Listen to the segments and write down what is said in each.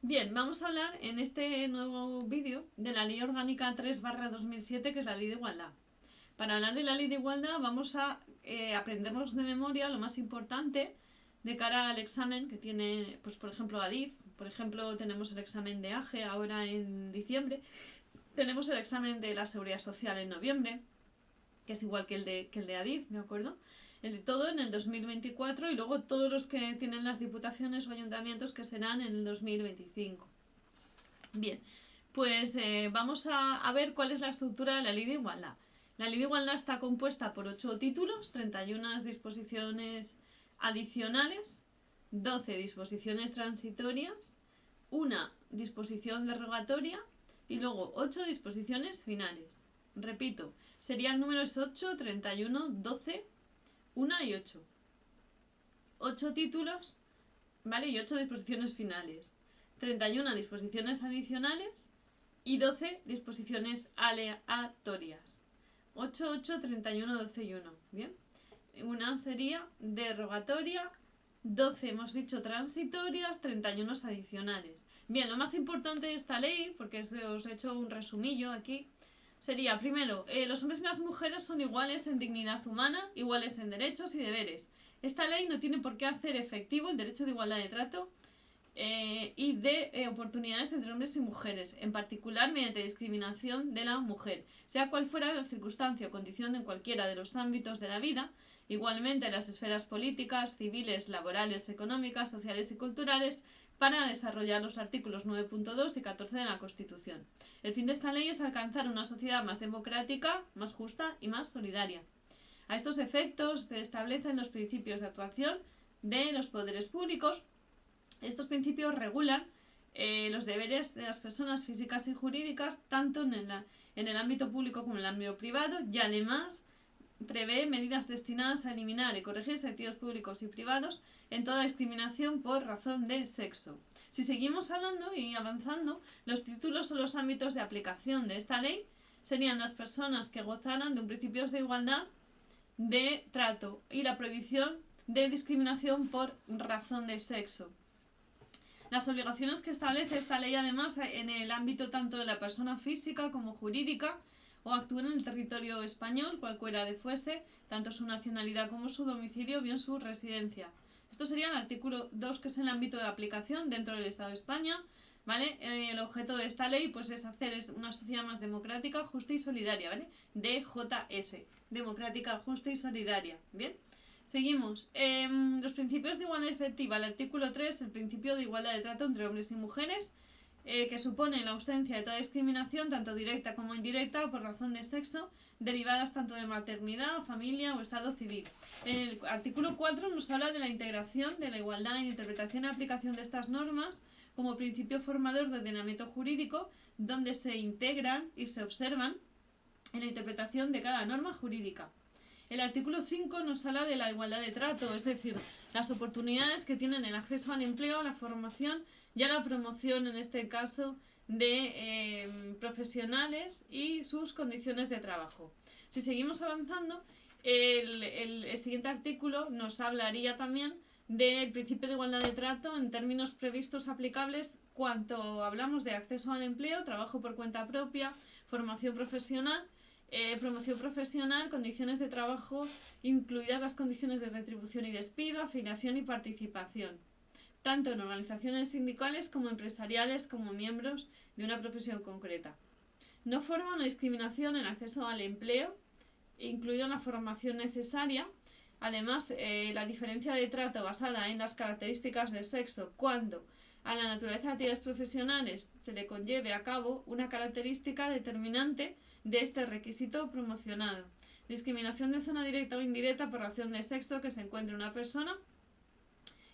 Bien, vamos a hablar en este nuevo vídeo de la Ley Orgánica 3/2007, que es la Ley de Igualdad. Para hablar de la Ley de Igualdad vamos a aprendernos de memoria lo más importante de cara al examen que tiene, pues por ejemplo, ADIF. Por ejemplo, tenemos el examen de AGE ahora en diciembre. Tenemos el examen de la Seguridad Social en noviembre, que es igual que el de ADIF, ¿de acuerdo? El de todo en el 2024 y luego todos los que tienen las diputaciones o ayuntamientos que serán en el 2025. Bien, pues vamos a ver cuál es la estructura de la Ley de Igualdad. La Ley de Igualdad está compuesta por 8 títulos, 31 disposiciones adicionales, 12 disposiciones transitorias, una disposición derogatoria y luego 8 disposiciones finales. Repito, serían números 8, 31, 12, 1 y 8. 8 títulos, ¿vale? Y 8 disposiciones finales. 31 disposiciones adicionales y 12 disposiciones aleatorias. 8, 8, 31, 12 y 1. ¿Bien? Una sería derogatoria, 12 hemos dicho transitorias, 31 adicionales. Bien, lo más importante de esta ley, porque os he hecho un resumillo aquí, sería, primero, los hombres y las mujeres son iguales en dignidad humana, iguales en derechos y deberes. Esta ley no tiene por qué hacer efectivo el derecho de igualdad de trato y de oportunidades entre hombres y mujeres, en particular mediante discriminación de la mujer, sea cual fuera la circunstancia o condición en cualquiera de los ámbitos de la vida, igualmente en las esferas políticas, civiles, laborales, económicas, sociales y culturales, para desarrollar los artículos 9.2 y 14 de la Constitución. El fin de esta ley es alcanzar una sociedad más democrática, más justa y más solidaria. A estos efectos se establecen los principios de actuación de los poderes públicos. Estos principios regulan los deberes de las personas físicas y jurídicas tanto en el ámbito público como en el ámbito privado, y además prevé medidas destinadas a eliminar y corregir sentidos públicos y privados en toda discriminación por razón de sexo. Si seguimos hablando y avanzando, los títulos o los ámbitos de aplicación de esta ley serían las personas que gozaran de un principio de igualdad de trato y la prohibición de discriminación por razón de sexo. Las obligaciones que establece esta ley, además, en el ámbito tanto de la persona física como jurídica, o actúen en el territorio español, cualquiera de fuese, tanto su nacionalidad como su domicilio, bien su residencia. Esto sería el artículo 2, que es el ámbito de aplicación dentro del Estado de España. ¿Vale? El objeto de esta ley pues es hacer una sociedad más democrática, justa y solidaria, ¿vale? DJS, democrática, justa y solidaria, ¿bien? Seguimos. Los principios de igualdad efectiva. El artículo 3, el principio de igualdad de trato entre hombres y mujeres, que supone la ausencia de toda discriminación, tanto directa como indirecta, por razón de sexo, derivadas tanto de maternidad, familia o estado civil. El artículo 4 nos habla de la integración de la igualdad en interpretación y aplicación de estas normas como principio formador de ordenamiento jurídico, donde se integran y se observan en la interpretación de cada norma jurídica. El artículo 5 nos habla de la igualdad de trato, es decir, las oportunidades que tienen el acceso al empleo, a la formación y a la promoción, en este caso, de profesionales y sus condiciones de trabajo. Si seguimos avanzando, el siguiente artículo nos hablaría también del principio de igualdad de trato en términos previstos aplicables cuando hablamos de acceso al empleo, trabajo por cuenta propia, formación profesional, promoción profesional, condiciones de trabajo, incluidas las condiciones de retribución y despido, afiliación y participación, tanto en organizaciones sindicales como empresariales como miembros de una profesión concreta. No forma una discriminación en acceso al empleo, incluida la formación necesaria. Además, la diferencia de trato basada en las características de sexo cuando a la naturaleza de actividades profesionales se le conlleve a cabo una característica determinante de este requisito promocionado. Discriminación de zona directa o indirecta por razón de sexo que se encuentre una persona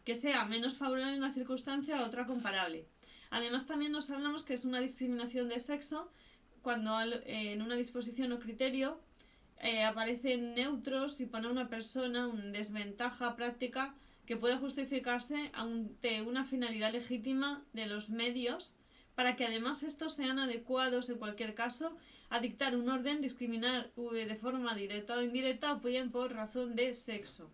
que sea menos favorable en una circunstancia a otra comparable. Además, también nos hablamos que es una discriminación de sexo cuando en una disposición o criterio aparecen neutros y pone a una persona en desventaja práctica que puede justificarse ante una finalidad legítima de los medios para que además estos sean adecuados en cualquier caso a dictar un orden, discriminar de forma directa o indirecta o bien por razón de sexo.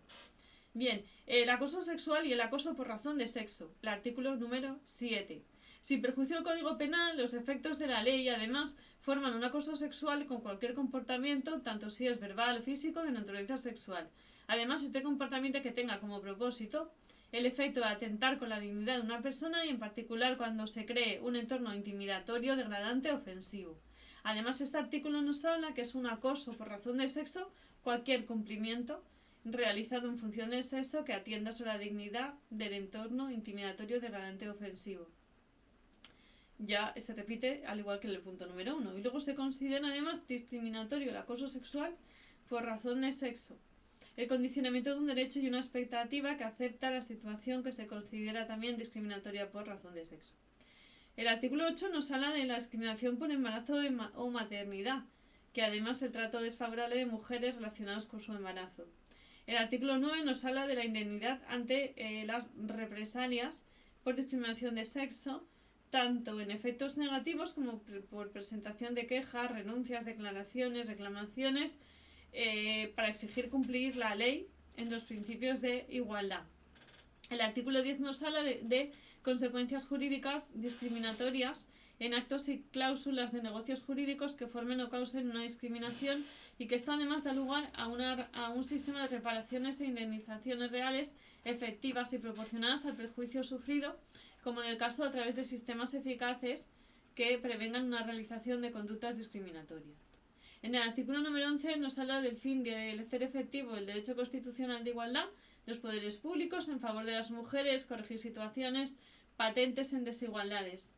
Bien, el acoso sexual y el acoso por razón de sexo, el artículo número 7. Sin perjuicio del Código Penal, los efectos de la ley además forman un acoso sexual con cualquier comportamiento, tanto si es verbal o físico, de naturaleza sexual. Además, este comportamiento que tenga como propósito el efecto de atentar con la dignidad de una persona y en particular cuando se cree un entorno intimidatorio, degradante o ofensivo. Además, este artículo nos habla que es un acoso por razón de sexo cualquier cumplimiento realizado en función del sexo que atienda sobre la dignidad del entorno intimidatorio, degradante o ofensivo. Ya se repite al igual que en el punto número 1. Y luego se considera además discriminatorio el acoso sexual por razón de sexo. El condicionamiento de un derecho y una expectativa que acepta la situación que se considera también discriminatoria por razón de sexo. El artículo 8 nos habla de la discriminación por embarazo o maternidad, que además el trato desfavorable de mujeres relacionadas con su embarazo. El artículo 9 nos habla de la indemnidad ante las represalias por discriminación de sexo, tanto en efectos negativos como por presentación de quejas, renuncias, declaraciones, reclamaciones, para exigir cumplir la ley en los principios de igualdad. El artículo 10 nos habla de consecuencias jurídicas discriminatorias en actos y cláusulas de negocios jurídicos que formen o causen una discriminación y que esto además da lugar a un sistema de reparaciones e indemnizaciones reales, efectivas y proporcionadas al perjuicio sufrido, como en el caso a través de sistemas eficaces que prevengan una realización de conductas discriminatorias. En el artículo número 11 nos habla del fin de hacer efectivo el derecho constitucional de igualdad, los poderes públicos en favor de las mujeres, corregir situaciones patentes en desigualdades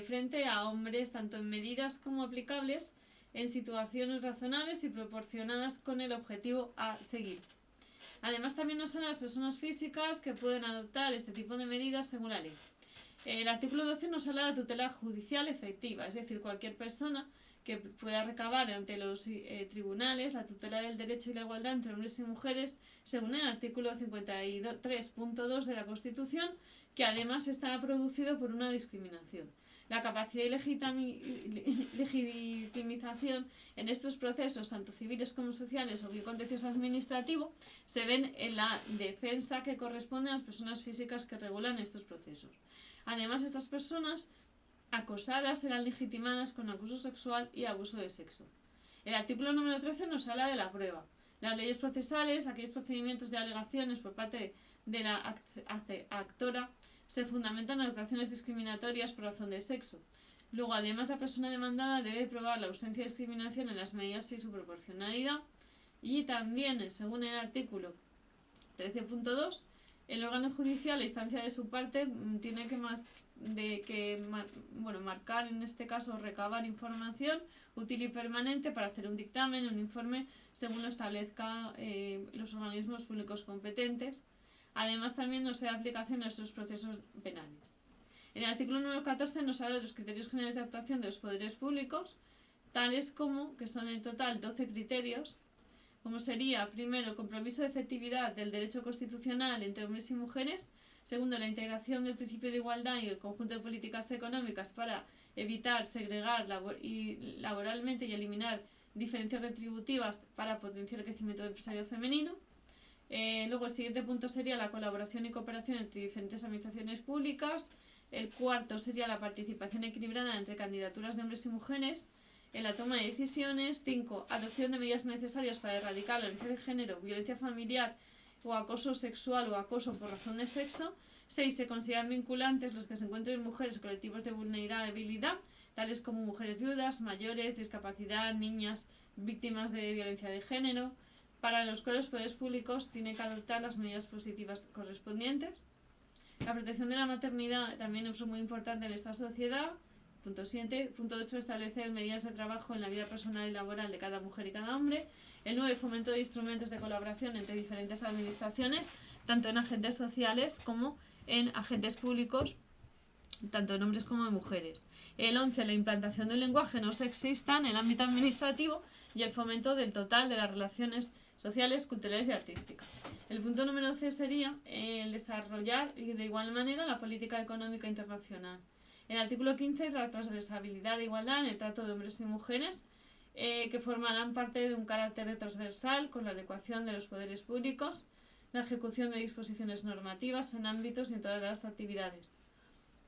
frente a hombres, tanto en medidas como aplicables en situaciones razonables y proporcionadas con el objetivo a seguir. Además, también nos habla de las personas físicas que pueden adoptar este tipo de medidas según la ley. El artículo 12 nos habla de tutela judicial efectiva, es decir, cualquier persona que pueda recabar ante los tribunales la tutela del derecho y la igualdad entre hombres y mujeres, según el artículo 53.2 de la Constitución, que además está producido por una discriminación. La capacidad y legitimización en estos procesos, tanto civiles como sociales o bien contencioso administrativo, se ven en la defensa que corresponde a las personas físicas que regulan estos procesos. Además, estas personas acosadas serán legitimadas con acoso sexual y abuso de sexo. El artículo número 13 nos habla de la prueba. Las leyes procesales, aquellos procedimientos de alegaciones por parte de la actora, se fundamentan en actuaciones discriminatorias por razón de sexo. Luego, además, la persona demandada debe probar la ausencia de discriminación en las medidas y su proporcionalidad. Y también, según el artículo 13.2, el órgano judicial, a instancia de su parte, tiene que marcar, en este caso, recabar información útil y permanente para hacer un dictamen, un informe, según lo establezca los organismos públicos competentes. Además, también no se da aplicación a estos procesos penales. En el artículo número 14 nos habla de los criterios generales de actuación de los poderes públicos, tales como, que son en total 12 criterios, como sería, primero, el compromiso de efectividad del derecho constitucional entre hombres y mujeres, segundo, la integración del principio de igualdad y el conjunto de políticas económicas para evitar segregar laboralmente y eliminar diferencias retributivas para potenciar el crecimiento del empresario femenino. Luego el siguiente punto sería la colaboración y cooperación entre diferentes administraciones públicas. El cuarto sería la participación equilibrada entre candidaturas de hombres y mujeres en la toma de decisiones. 5. Adopción de medidas necesarias para erradicar la violencia de género, violencia familiar o acoso sexual o acoso por razón de sexo. 6. Se consideran vinculantes los que se encuentren mujeres o colectivos de vulnerabilidad, tales como mujeres viudas, mayores, discapacidad, niñas, víctimas de violencia de género, para los cuales los poderes públicos tienen que adoptar las medidas positivas correspondientes. La protección de la maternidad también es muy importante en esta sociedad. Punto 7. Punto 8. Establecer medidas de trabajo en la vida personal y laboral de cada mujer y cada hombre. El 9. Fomento de instrumentos de colaboración entre diferentes administraciones, tanto en agentes sociales como en agentes públicos, tanto en hombres como en mujeres. El 11. La implantación del lenguaje no sexista en el ámbito administrativo y el fomento del total de las relaciones sociales, culturales y artísticas. El punto número 11 sería el desarrollar de igual manera la política económica internacional. El artículo 15, la transversalidad de igualdad en el trato de hombres y mujeres, que formarán parte de un carácter transversal con la adecuación de los poderes públicos, la ejecución de disposiciones normativas en ámbitos y en todas las actividades.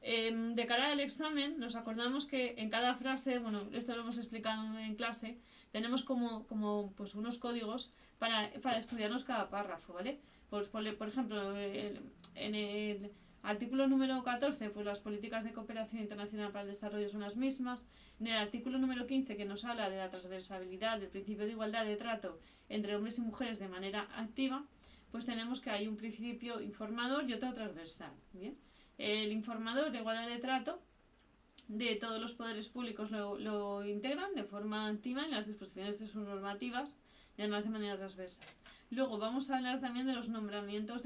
De cara al examen, nos acordamos que en cada frase, bueno, esto lo hemos explicado en clase, tenemos como pues unos códigos para estudiarnos cada párrafo, ¿vale? Pues por ejemplo, en el artículo número 14, pues las políticas de cooperación internacional para el desarrollo son las mismas. En el artículo número 15, que nos habla de la transversalidad del principio de igualdad de trato entre hombres y mujeres de manera activa, pues tenemos que hay un principio informador y otro transversal, ¿bien? El informador, la igualdad de trato de todos los poderes públicos lo integran de forma activa en las disposiciones de sus normativas y además de manera transversal. Luego vamos a hablar también de los nombramientos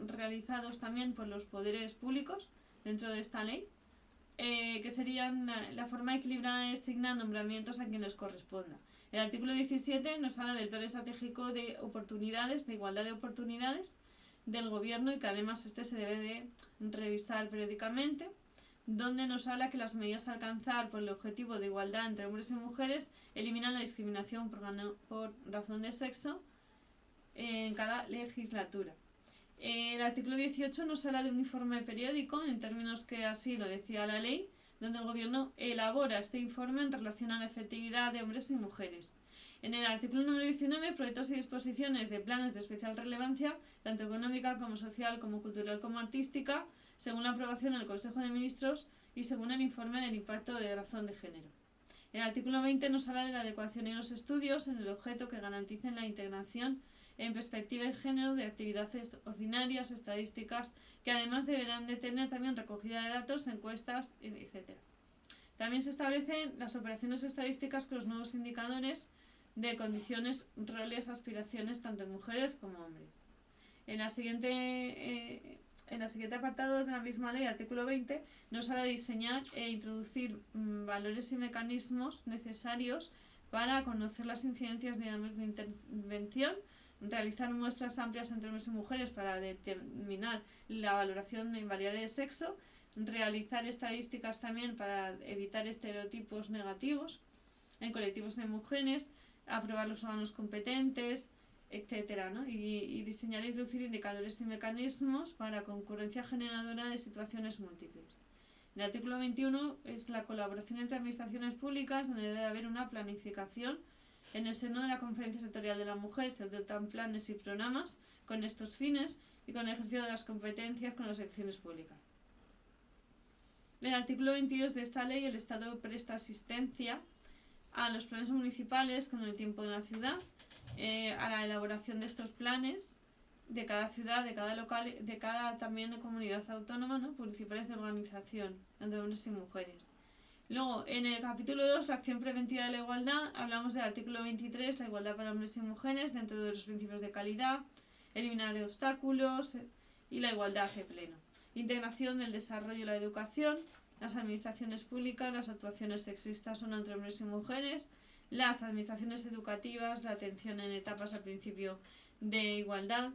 realizados también por los poderes públicos dentro de esta ley, que serían la forma equilibrada de designar nombramientos a quienes corresponda. El artículo 17 nos habla del plan estratégico de oportunidades, de igualdad de oportunidades del gobierno y que además este se debe de revisar periódicamente, donde nos habla que las medidas a alcanzar por el objetivo de igualdad entre hombres y mujeres eliminan la discriminación por razón de sexo en cada legislatura. El artículo 18 nos habla de un informe periódico, en términos que así lo decía la ley, donde el gobierno elabora este informe en relación a la efectividad de hombres y mujeres. En el artículo número 19, proyectos y disposiciones de planes de especial relevancia, tanto económica como social, como cultural, como artística, según la aprobación del Consejo de Ministros y según el informe del impacto de razón de género. El artículo 20 nos habla de la adecuación y los estudios en el objeto que garanticen la integración en perspectiva de género de actividades ordinarias, estadísticas, que además deberán de tener también recogida de datos, encuestas, etc. También se establecen las operaciones estadísticas con los nuevos indicadores de condiciones, roles, aspiraciones, tanto en mujeres como hombres. En el siguiente apartado de la misma ley, artículo 20, nos habla de diseñar e introducir valores y mecanismos necesarios para conocer las incidencias de la intervención, realizar muestras amplias entre hombres y mujeres para determinar la valoración de variable de sexo, realizar estadísticas también para evitar estereotipos negativos en colectivos de mujeres, aprobar los órganos competentes, etcétera, ¿no? Y diseñar e introducir indicadores y mecanismos para concurrencia generadora de situaciones múltiples. El artículo 21 es la colaboración entre administraciones públicas, donde debe haber una planificación. En el seno de la Conferencia Sectorial de la Mujer se adoptan planes y programas con estos fines y con el ejercicio de las competencias con las elecciones públicas. En el artículo 22 de esta ley, el Estado presta asistencia a los planes municipales con el tiempo de la ciudad, a la elaboración de estos planes de cada ciudad, de cada local, de cada también comunidad autónoma, ¿no? Municipales de organización, entre hombres y mujeres. Luego, en el capítulo 2, la acción preventiva de la igualdad, hablamos del artículo 23, la igualdad para hombres y mujeres dentro de los principios de calidad, eliminar obstáculos y la igualdad de pleno. Integración del desarrollo y la educación, las administraciones públicas, las actuaciones sexistas son entre hombres y mujeres, las administraciones educativas, la atención en etapas al principio de igualdad,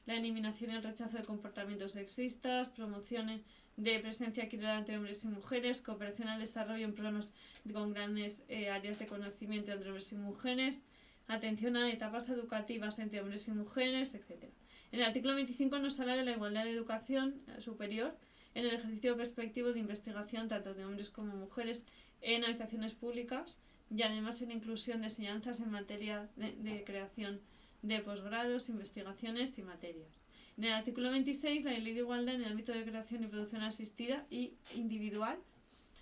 la eliminación y el rechazo de comportamientos sexistas, promoción de presencia equilibrada entre hombres y mujeres, cooperación al desarrollo en programas con grandes áreas de conocimiento entre hombres y mujeres, atención a etapas educativas entre hombres y mujeres, etc. En el artículo 25 nos habla de la igualdad de educación superior en el ejercicio perspectivo de investigación tanto de hombres como mujeres en administraciones públicas y además en inclusión de enseñanzas en materia de creación de posgrados, investigaciones y materias. En el artículo 26, la ley de igualdad en el ámbito de creación y producción asistida y individual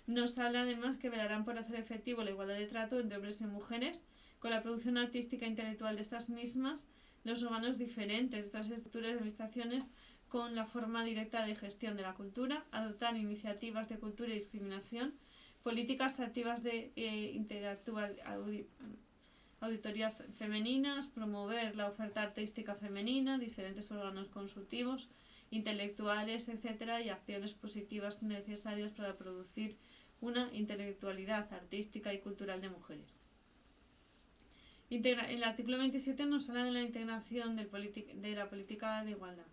nos habla además que velarán por hacer efectivo la igualdad de trato entre hombres y mujeres con la producción artística e intelectual de estas mismas, los órganos diferentes de estas estructuras de administraciones con la forma directa de gestión de la cultura, adoptar iniciativas de cultura y discriminación, políticas activas de auditorías femeninas, promover la oferta artística femenina, diferentes órganos consultivos, intelectuales, etc. y acciones positivas necesarias para producir una intelectualidad artística y cultural de mujeres. El artículo 27 nos habla de la integración de la política de igualdad.